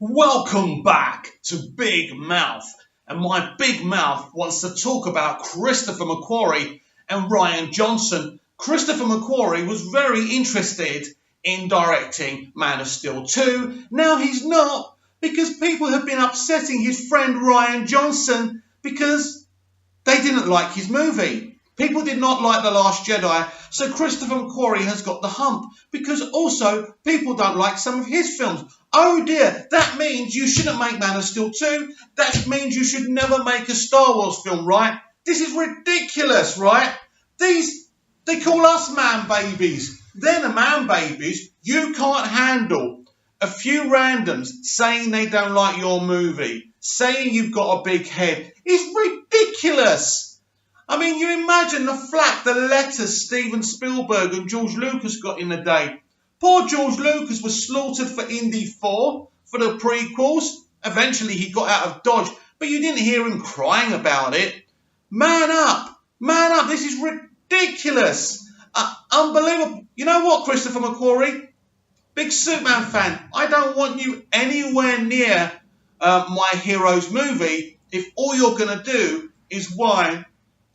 Welcome back to Big Mouth. And my big mouth wants to talk about Christopher McQuarrie and Rian Johnson. Christopher McQuarrie was very interested in directing Man of Steel 2. Now he's not, because people have been upsetting his friend Rian Johnson because they didn't like his movie. People did not like The Last Jedi, so Christopher McQuarrie has got the hump, because also people don't like some of his films. Oh dear, that means you shouldn't make Man of Steel 2. That means you should never make a Star Wars film, right? This is ridiculous, right? They call us man babies. They're the man babies. You can't handle a few randoms saying they don't like your movie, saying you've got a big head. It's ridiculous. I mean, you imagine the flack, the letters Steven Spielberg and George Lucas got in the day. Poor George Lucas was slaughtered for Indy 4, for the prequels. Eventually he got out of Dodge, but you didn't hear him crying about it. Man up, this is ridiculous. Unbelievable. You know what, Christopher McQuarrie? Big Superman fan. I don't want you anywhere near my hero's movie if all you're going to do is whine.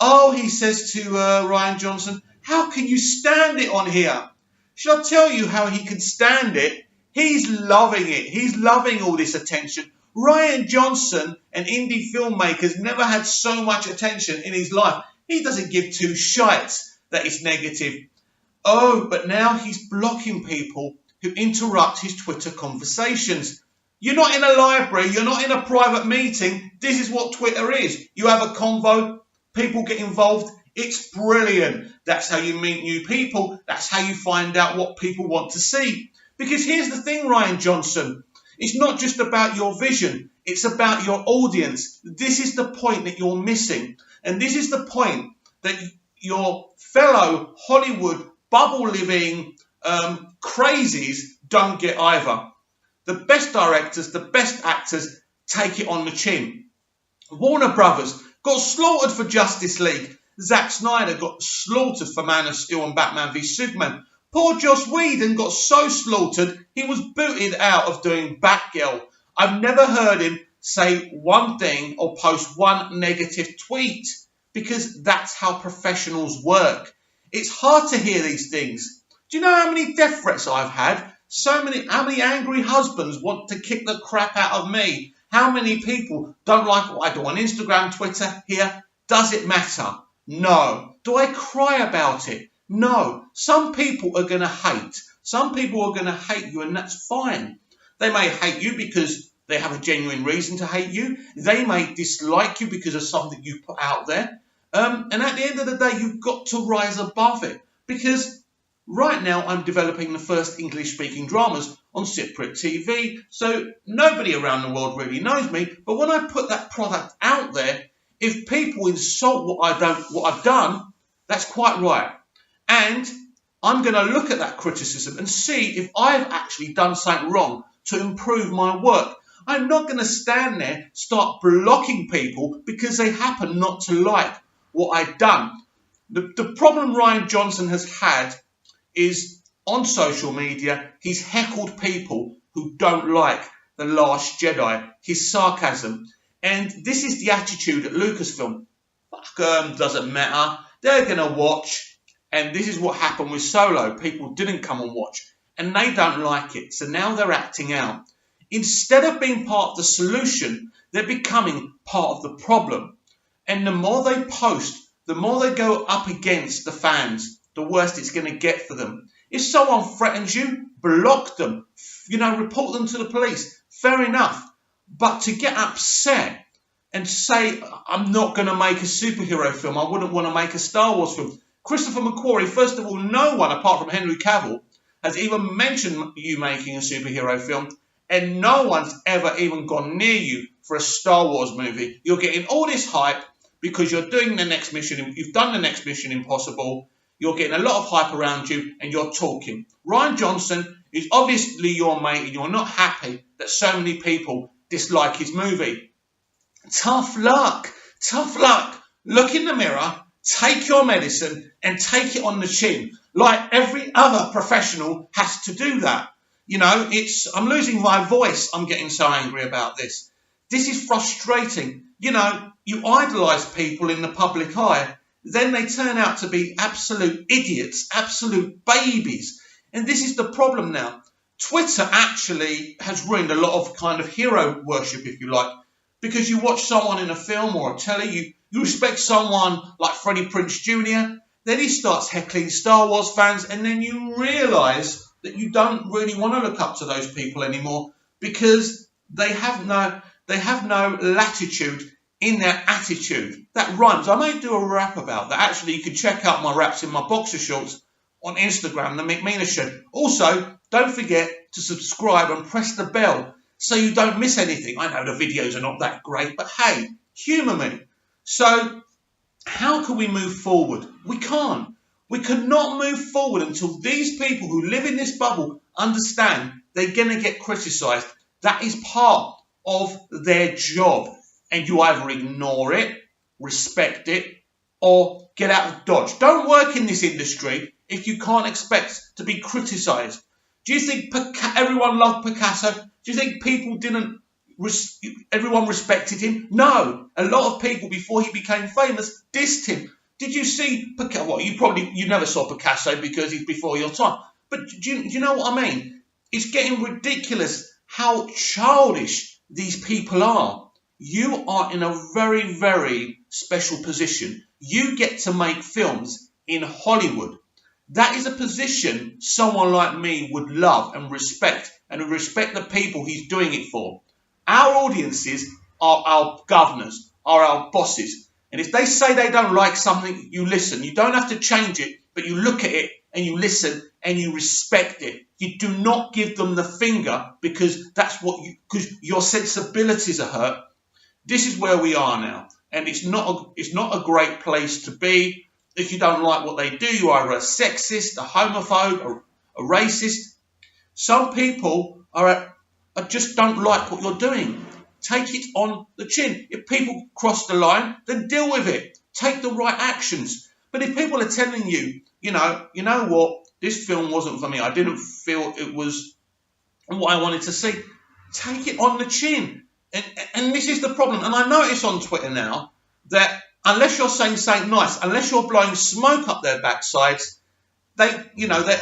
Oh, he says to Rian Johnson, how can you stand it on here? Shall I tell you how he can stand it? He's loving it. He's loving all this attention. Rian Johnson, an indie filmmaker, never had so much attention in his life. He doesn't give two shites that it's negative. Oh, but now he's blocking people who interrupt his Twitter conversations. You're not in a library. You're not in a private meeting. This is what Twitter is. You have a convo. People get involved. It's brilliant. That's how you meet new people. That's how you find out what people want to see. Because here's the thing, Rian Johnson. It's not just about your vision. It's about your audience. This is the point that you're missing. And this is the point that your fellow Hollywood bubble-living crazies don't get either. The best directors, the best actors take it on the chin. Warner Brothers got slaughtered for Justice League. Zack Snyder got slaughtered for Man of Steel and Batman v Superman. Poor Joss Whedon got so slaughtered, he was booted out of doing Batgirl. I've never heard him say one thing or post one negative tweet, because that's how professionals work. It's hard to hear these things. Do you know how many death threats I've had? How many angry husbands want to kick the crap out of me? How many people don't like what I do on Instagram, Twitter, here? Does it matter? No. Do I cry about it? No. Some people are going to hate. Some people are going to hate you, and that's fine. They may hate you because they have a genuine reason to hate you. They may dislike you because of something you put out there. And at the end of the day, you've got to rise above it. Because right now, I'm developing the first English-speaking dramas on Cypriot TV, so nobody around the world really knows me. But when I put that product out there, if people insult what I've done, that's quite right. And I'm going to look at that criticism and see if I've actually done something wrong to improve my work. I'm not going to stand there, start blocking people because they happen not to like what I've done. The problem Rian Johnson has had is on social media, he's heckled people who don't like The Last Jedi, his sarcasm. And this is the attitude at Lucasfilm. Fuck doesn't matter. They're going to watch. And this is what happened with Solo. People didn't come and watch. And they don't like it. So now they're acting out. Instead of being part of the solution, they're becoming part of the problem. And the more they post, the more they go up against the fans, the worse it's going to get for them. If someone threatens you, block them. Report them to the police. Fair enough. But to get upset and say, I'm not going to make a superhero film, I wouldn't want to make a Star Wars film. Christopher McQuarrie, first of all, no one apart from Henry Cavill has even mentioned you making a superhero film, and no one's ever even gone near you for a Star Wars movie. You're getting all this hype because you're doing the next mission. You've done the next Mission Impossible. You're getting a lot of hype around you and you're talking. Rian Johnson is obviously your mate and you're not happy that so many people dislike his movie. Tough luck. Tough luck. Look in the mirror, take your medicine and take it on the chin. Like every other professional has to do that. I'm losing my voice. I'm getting so angry about this. This is frustrating. You idolise people in the public eye. Then they turn out to be absolute idiots, absolute babies. And this is the problem now. Twitter actually has ruined a lot of kind of hero worship, if you like, because you watch someone in a film or a telly, you respect someone like Freddie Prinze Jr., then he starts heckling Star Wars fans, and then you realise that you don't really want to look up to those people anymore because they have no latitude in their attitude. That rhymes. I may do a rap about that. Actually, you can check out my raps in my boxer shorts on Instagram, The McMeena Show. Also, don't forget to subscribe and press the bell so you don't miss anything. I know the videos are not that great, but hey, humour me. So, how can we move forward? We can't. We cannot move forward until these people who live in this bubble understand they're going to get criticised. That is part of their job. And you either ignore it, respect it, or get out of Dodge. Don't work in this industry if you can't expect to be criticised. Do you think everyone loved Picasso? Do you think everyone respected him? No. A lot of people before he became famous dissed him. Did you see Picasso? Well, you never saw Picasso because he's before your time. But do you know what I mean? It's getting ridiculous how childish these people are. You are in a very, very special position. You get to make films in Hollywood. That is a position someone like me would love and respect the people he's doing it for. Our audiences are our governors, are our bosses. And if they say they don't like something, you listen. You don't have to change it, but you look at it and you listen and you respect it. You do not give them the finger because because your sensibilities are hurt. This is where we are now, and it's not a great place to be. If you don't like what they do, you are a sexist, a homophobe, a racist. Some people just don't like what you're doing. Take it on the chin. If people cross the line, then deal with it. Take the right actions. But if people are telling you, you know what, this film wasn't for me, I didn't feel it was what I wanted to see, take it on the chin. And this is the problem. And I notice on Twitter now that unless you're saying something nice, unless you're blowing smoke up their backsides, they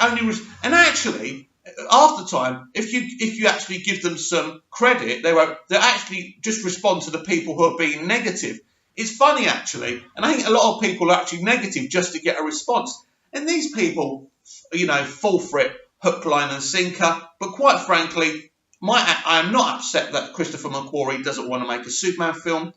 only... And actually, after time, if you actually give them some credit, they'll actually just respond to the people who are being negative. It's funny, actually. And I think a lot of people are actually negative just to get a response. And these people, fall for it, hook, line and sinker. But quite frankly, I am not upset that Christopher McQuarrie doesn't want to make a Superman film.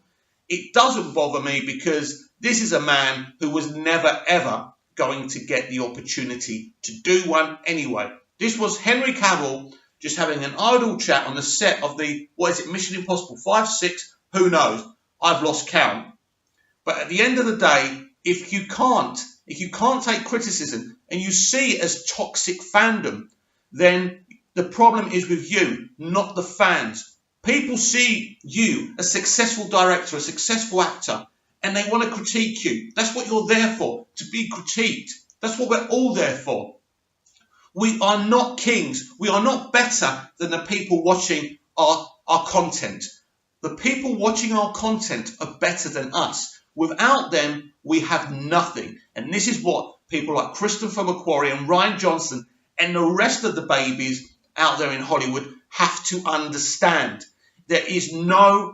It doesn't bother me because this is a man who was never, ever going to get the opportunity to do one anyway. This was Henry Cavill just having an idle chat on the set of Mission Impossible 5, 6, who knows? I've lost count. But at the end of the day, if you can't take criticism and you see it as toxic fandom, then the problem is with you, not the fans. People see you, a successful director, a successful actor, and they want to critique you. That's what you're there for, to be critiqued. That's what we're all there for. We are not kings. We are not better than the people watching our content. The people watching our content are better than us. Without them, we have nothing. And this is what people like Christopher McQuarrie and Rian Johnson and the rest of the babies out there in Hollywood have to understand. There is no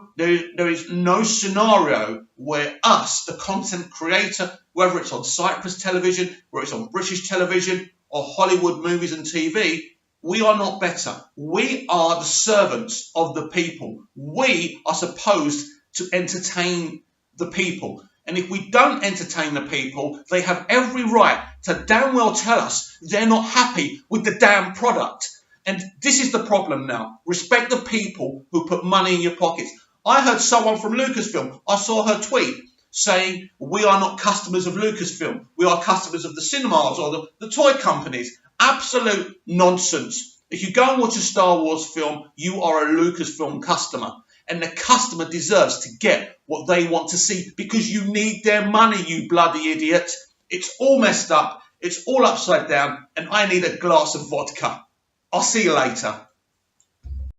scenario where us, the content creator, whether it's on Cyprus television, whether it's on British television or Hollywood movies and TV, we are not better. We are the servants of the people. We are supposed to entertain the people. And if we don't entertain the people, they have every right to damn well tell us they're not happy with the damn product. And this is the problem now. Respect the people who put money in your pockets. I heard someone from Lucasfilm. I saw her tweet saying, we are not customers of Lucasfilm. We are customers of the cinemas or the toy companies. Absolute nonsense. If you go and watch a Star Wars film, you are a Lucasfilm customer. And the customer deserves to get what they want to see because you need their money, you bloody idiot. It's all messed up. It's all upside down. And I need a glass of vodka. I'll see you later.